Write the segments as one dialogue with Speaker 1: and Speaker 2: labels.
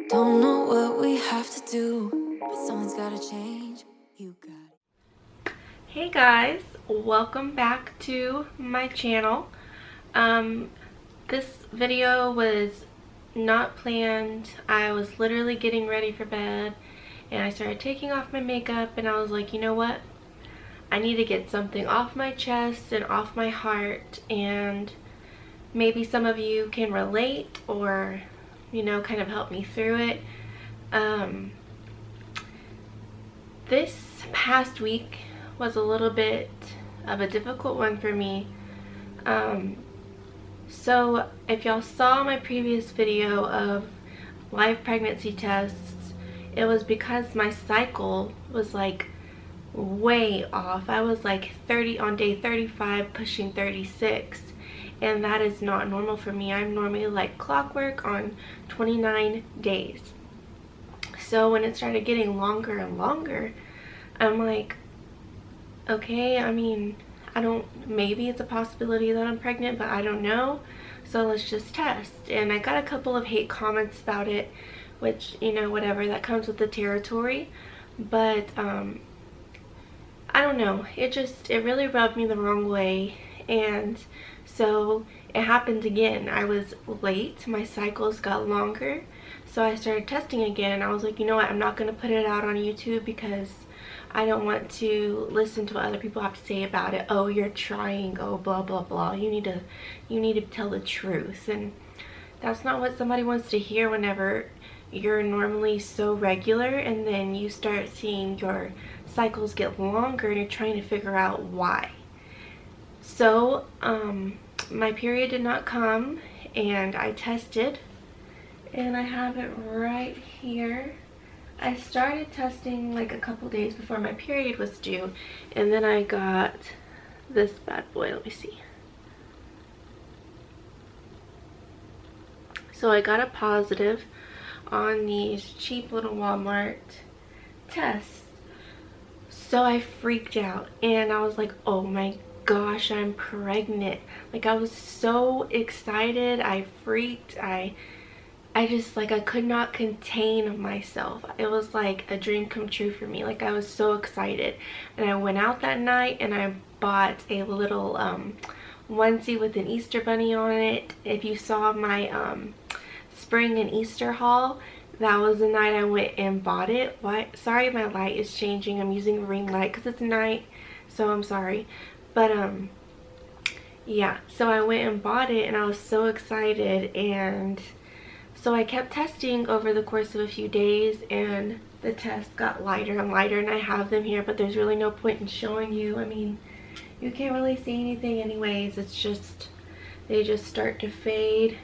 Speaker 1: Don't know what we have to do, but someone's gotta change. You got it.
Speaker 2: Hey guys, welcome back to my channel. This video was not planned. I was literally getting ready for bed and I started taking off my makeup and I was like, you know what? I need to get something off my chest and off my heart, and maybe some of you can relate or, you know, kind of help me through it. This past week was a little bit of a difficult one for me. So if y'all saw my previous video of live pregnancy tests, it was because my cycle was like way off. I was like 30 on day 35 pushing 36, and that is not normal for me. I'm normally like clockwork on 29 days. So when it started getting longer and longer, I'm like, okay, I mean, maybe it's a possibility that I'm pregnant, but I don't know. So let's just test. And I got a couple of hate comments about it, which, you know, whatever, that comes with the territory. But I don't know, it really rubbed me the wrong way. And so it happened again. I was late, my cycles got longer, so I started testing again, and I was like, you know what, I'm not going to put it out on YouTube because I don't want to listen to what other people have to say about it. Oh, you're trying, oh, blah blah blah. You need to tell the truth. And that's not what somebody wants to hear whenever you're normally so regular and then you start seeing your cycles get longer and you're trying to figure out why. So my period did not come and I tested, and I have it right here. I started testing like a couple days before my period was due, and then I got this bad boy. Let me see. So I got a positive on these cheap little Walmart tests. So I freaked out and I was like, oh my gosh, I'm pregnant. Like, I was so excited. I freaked. I just, like, I could not contain myself. It was like a dream come true for me. Like, I was so excited. And I went out that night and I bought a little onesie with an Easter bunny on it. If you saw my spring and Easter haul, that was the night I went and bought it. What? Sorry, my light is changing. I'm using a ring light because it's night, so I'm sorry. But yeah, so I went and bought it and I was so excited, and so I kept testing over the course of a few days, and the tests got lighter and lighter, and I have them here, but there's really no point in showing you. I mean, you can't really see anything anyways. It's just, they just start to fade.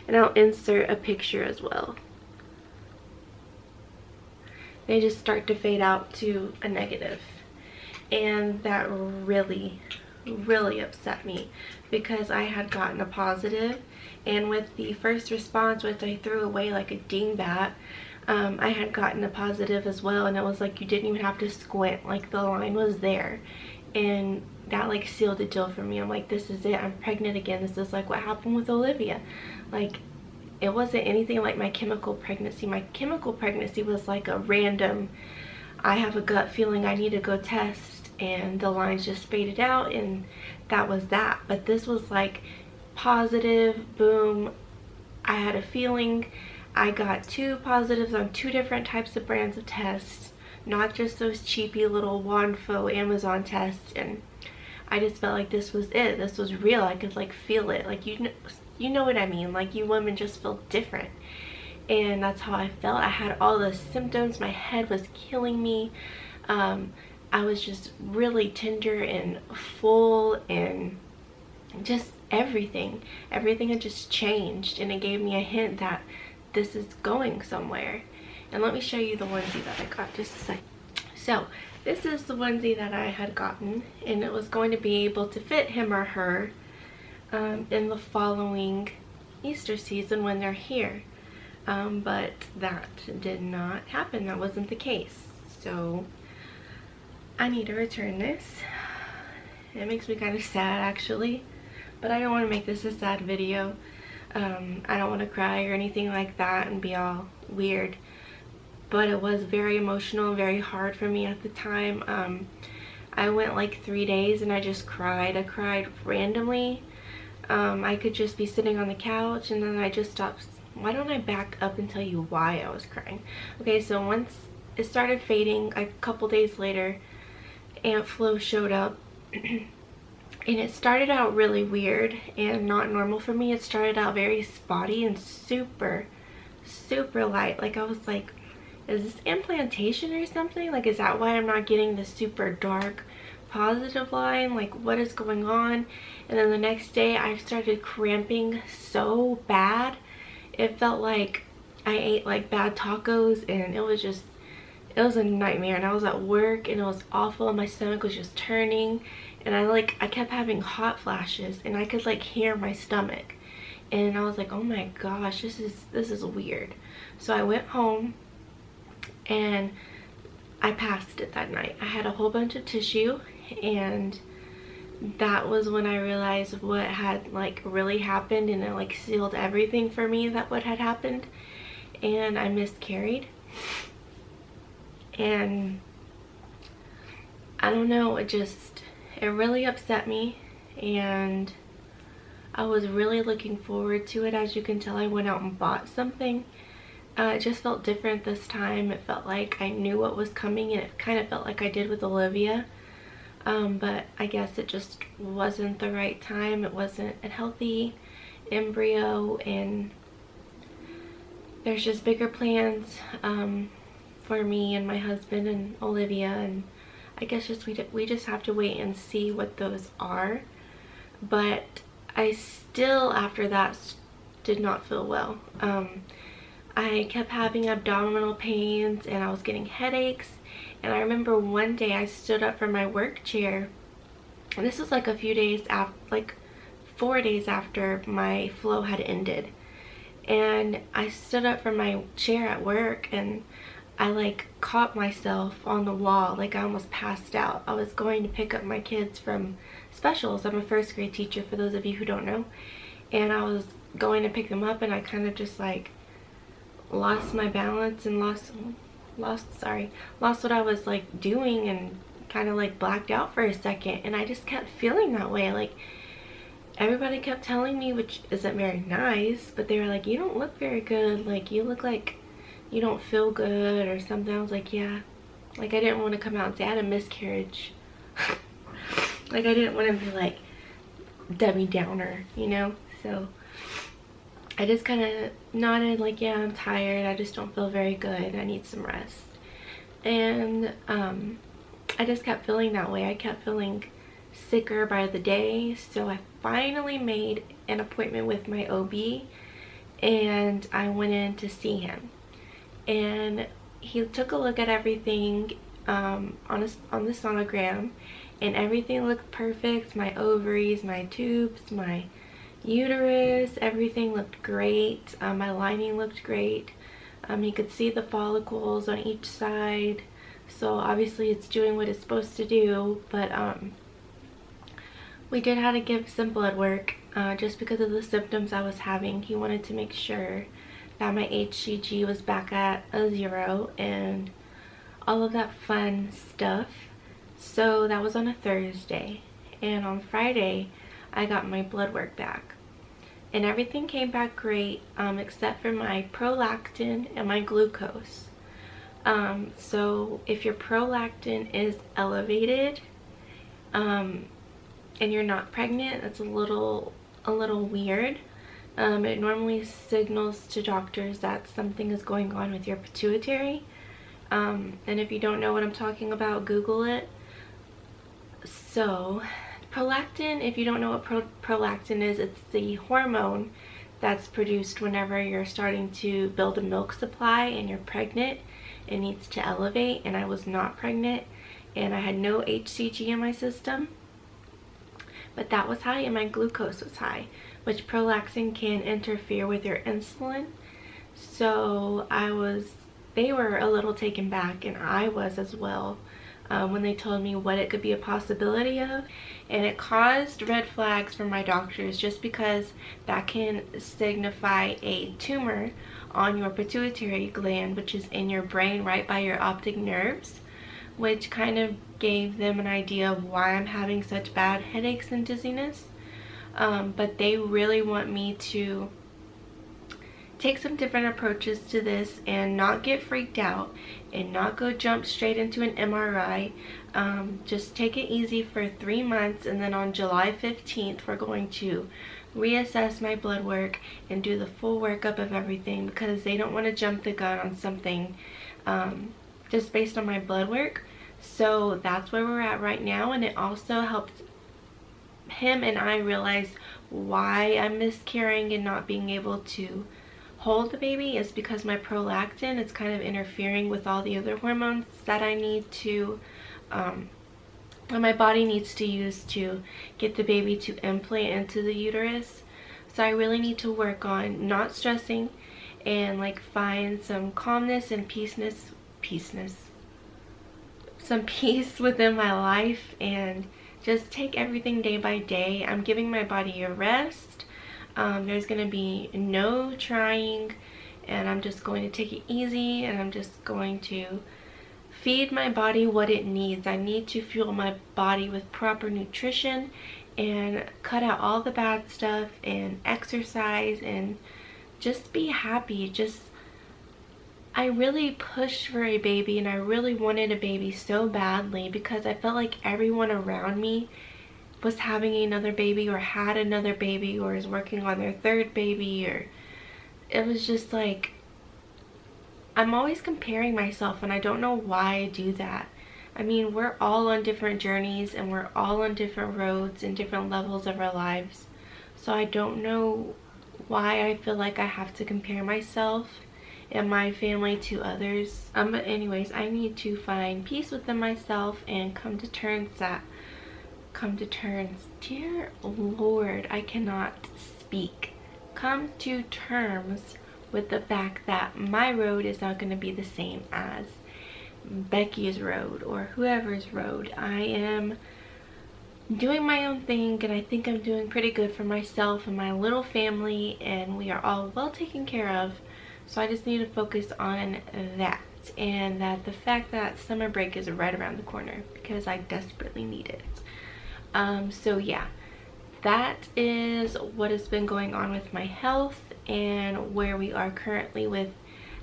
Speaker 2: And I'll insert a picture as well. They just start to fade out to a negative. And that really, really upset me because I had gotten a positive, and with the first response, which I threw away like a dingbat, I had gotten a positive as well, and it was like you didn't even have to squint, like the line was there, and that like sealed the deal for me. I'm like, this is it, I'm pregnant again. This is like what happened with Olivia. Like, it wasn't anything like my chemical pregnancy. My chemical pregnancy was like a random, I have a gut feeling I need to go test, and the lines just faded out, and that was that. But this was like positive, boom, I had a feeling. I got 2 positives on 2 different types of brands of tests, not just those cheapy little Wanfo Amazon tests, and I just felt like this was it. This was real. I could like feel it. Like, you know what I mean? Like, you women just feel different. And that's how I felt. I had all the symptoms. My head was killing me. I was just really tender and full, and just everything had just changed, and it gave me a hint that this is going somewhere. And let me show you the onesie that I got, just a sec. So this is the onesie that I had gotten, and it was going to be able to fit him or her in the following Easter season when they're here. But that did not happen. That wasn't the case. So I need to return this. It makes me kind of sad actually, but I don't want to make this a sad video. I don't want to cry or anything like that and be all weird, but it was very emotional, very hard for me at the time. I went like 3 days and I just cried. I cried randomly. I could just be sitting on the couch and then I just stopped. Why don't I back up and tell you why I was crying? Okay, so once it started fading, a couple days later, Aunt Flo showed up. And it started out really weird and not normal for me. It started out very spotty and super light. Like I was like, is this implantation or something? Like, is that why I'm not getting the super dark positive line? Like, what is going on? And then the next day I started cramping so bad. It felt like I ate like bad tacos, and it was a nightmare. And I was at work and it was awful, and my stomach was just turning, and I kept having hot flashes, and I could like hear my stomach, and I was like, oh my gosh, this is weird. So I went home and I passed it that night. I had a whole bunch of tissue, and that was when I realized what had like really happened, and it like sealed everything for me, that what had happened. And I miscarried. And I don't know, it really upset me, and I was really looking forward to it. As you can tell, I went out and bought something. It just felt different this time. It felt like I knew what was coming, and it kind of felt like I did with Olivia. But I guess it just wasn't the right time. It wasn't a healthy embryo, and there's just bigger plans for me and my husband and Olivia, and I guess we just have to wait and see what those are. But I still, after that, did not feel well. I kept having abdominal pains, and I was getting headaches. And I remember one day I stood up from my work chair, and this was like a few days after, like 4 days after my flow had ended. And I stood up from my chair at work, and I like caught myself on the wall. Like I almost passed out. I was going to pick up my kids from specials. I'm a first grade teacher, for those of you who don't know. And I was going to pick them up, and I kind of just like lost my balance and lost what I was like doing, and kind of like blacked out for a second. And I just kept feeling that way. Like everybody kept telling me, which isn't very nice, but they were like, you don't look very good. Like you look like you don't feel good or something. I was like, yeah. Like I didn't want to come out and say I had a miscarriage. Like I didn't want to be like Debbie Downer, you know? So I just kind of nodded like, yeah, I'm tired. I just don't feel very good. I need some rest. And I just kept feeling that way. I kept feeling sicker by the day. So I finally made an appointment with my OB, and I went in to see him. And he took a look at everything on the sonogram, and everything looked perfect. My ovaries, my tubes, my uterus, everything looked great. My lining looked great. He could see the follicles on each side, so obviously it's doing what it's supposed to do. But we did have to give some blood work just because of the symptoms I was having. He wanted to make sure that my HCG was back at a 0 and all of that fun stuff. So that was on a Thursday, and on Friday I got my blood work back, and everything came back great, except for my prolactin and my glucose. So if your prolactin is elevated and you're not pregnant, that's a little weird. It normally signals to doctors that something is going on with your pituitary. And if you don't know what I'm talking about, Google it. So prolactin, if you don't know what prolactin is, it's the hormone that's produced whenever you're starting to build a milk supply and you're pregnant. It needs to elevate, and I was not pregnant, and I had no HCG in my system, but that was high, and my glucose was high, which prolactin can interfere with your insulin. So they were a little taken back, and I was as well. when they told me what it could be a possibility of, and it caused red flags for my doctors just because that can signify a tumor on your pituitary gland, which is in your brain right by your optic nerves, which kind of gave them an idea of why I'm having such bad headaches and dizziness. But they really want me to take some different approaches to this and not get freaked out and not go jump straight into an MRI. Just take it easy for 3 months, and then on July 15th we're going to reassess my blood work and do the full workup of everything, because they don't want to jump the gun on something just based on my blood work. So that's where we're at right now, and it also helps him and I realize why I'm miscarrying and not being able to hold the baby is because my prolactin is kind of interfering with all the other hormones that I need to my body needs to use to get the baby to implant into the uterus. So I really need to work on not stressing and like find some calmness and some peace within my life, and just take everything day by day. I'm giving my body a rest. There's going to be no trying, and I'm just going to take it easy, and I'm just going to feed my body what it needs. I need to fuel my body with proper nutrition and cut out all the bad stuff and exercise and just be happy. I really pushed for a baby, and I really wanted a baby so badly because I felt like everyone around me was having another baby or had another baby or is working on their third baby, or it was just like I'm always comparing myself, and I don't know why I do that. I mean, we're all on different journeys and we're all on different roads and different levels of our lives, so I don't know why I feel like I have to compare myself and my family to others. But anyways, I need to find peace within myself and come to terms, dear Lord, I cannot speak. Come to terms with the fact that my road is not going to be the same as Becky's road or whoever's road. I am doing my own thing, and I think I'm doing pretty good for myself and my little family, and we are all well taken care of. So I just need to focus on that, and that the fact that summer break is right around the corner because I desperately need it. So yeah, that is what has been going on with my health and where we are currently with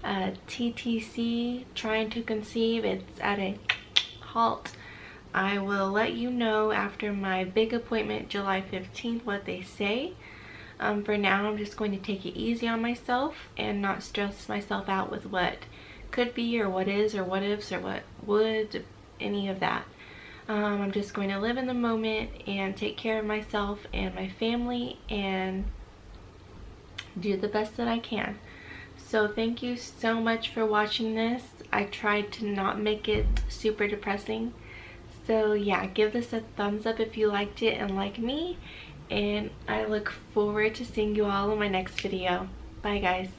Speaker 2: TTC, trying to conceive. It's at a halt. I will let you know after my big appointment July 15th what they say. For now, I'm just going to take it easy on myself and not stress myself out with what could be or what is or what ifs or what would, any of that. I'm just going to live in the moment and take care of myself and my family and do the best that I can. So thank you so much for watching this. I tried to not make it super depressing. So yeah, give this a thumbs up if you liked it and like me. And I look forward to seeing you all in my next video. Bye guys.